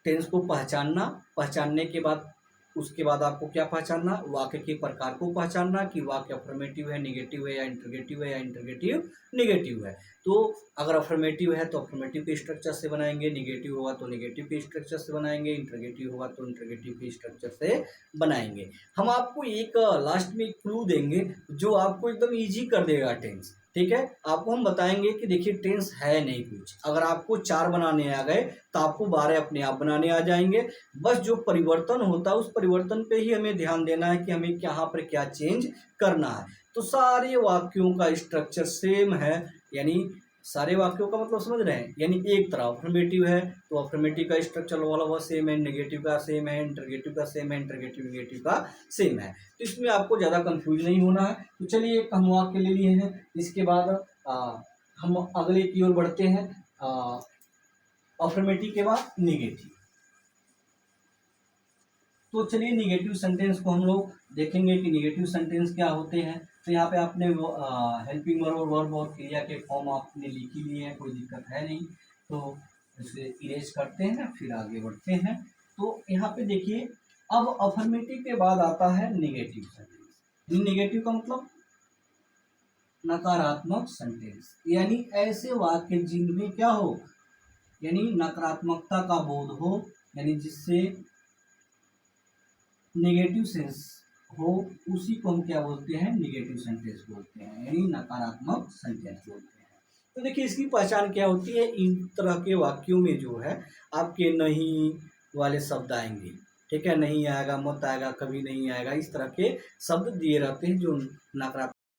टेंस को पहचानने के बाद उसके बाद आपको क्या पहचानना, वाक्य के प्रकार को पहचानना कि वाक्य अफर्मेटिव है, निगेटिव है, या इंटरगेटिव है, या इंटरगेटिव निगेटिव है। तो अगर अफर्मेटिव है तो अफर्मेटिव के स्ट्रक्चर से बनाएंगे, निगेटिव होगा तो निगेटिव के स्ट्रक्चर से बनाएंगे, इंटरगेटिव होगा तो इंटरगेटिव के स्ट्रक्चर से बनाएंगे। हम आपको एक लास्ट में एक क्लू देंगे जो आपको एकदम ईजी कर देगा टेंस। ठीक है, आपको हम बताएंगे कि देखिए टेंस है नहीं कुछ, अगर आपको 4 बनाने आ गए तो आपको 12 अपने आप बनाने आ जाएंगे। बस जो परिवर्तन होता है उस परिवर्तन पे ही हमें ध्यान देना है कि हमें यहाँ पर क्या चेंज करना है। तो सारे वाक्यों का स्ट्रक्चर सेम है, यानी सारे वाक्यों का मतलब समझ रहे हैं। यानी एक तरह अफर्मेटिव है तो अफर्मेटिव का स्ट्रक्चर वाला वह सेम है, नेगेटिव का सेम है, इंटरगेटिव का सेम है, इंटरगेटिव निगेटिव का सेम है। तो इसमें आपको ज़्यादा कंफ्यूज नहीं होना है। तो चलिए एक हम वाक्य ले लिए हैं, इसके बाद हम अगले की ओर बढ़ते हैं। अफर्मेटिव के बाद निगेटिव। तो चलिए निगेटिव सेंटेंस को हम लोग देखेंगे कि निगेटिव सेंटेंस क्या होते हैं। तो यहाँ पे आपने हेल्पिंग वर्ब और क्रिया के फॉर्म आपने लिख ही लिए हैं, कोई दिक्कत है नहीं। तो इसे इरेज करते हैं, फिर आगे बढ़ते हैं। तो यहाँ पे देखिए अब अफर्मेटिव के बाद आता है निगेटिव सेंटेंस। निगेटिव का मतलब नकारात्मक सेंटेंस, यानी ऐसे वाक्य जिनमें क्या हो, यानी नकारात्मकता का बोध हो, यानी जिससे नेगेटिव सेंस हो, उसी को हम क्या बोलते हैं, निगेटिव सेंटेंस बोलते हैं, यानी नकारात्मक सेंटेंस बोलते हैं। तो देखिए इसकी पहचान क्या होती है, इन तरह के वाक्यों में जो है आपके नहीं वाले शब्द आएंगे। ठीक है, नहीं आएगा, मत आएगा, कभी नहीं आएगा, इस तरह के शब्द दिए रहते हैं जो नकारात्मक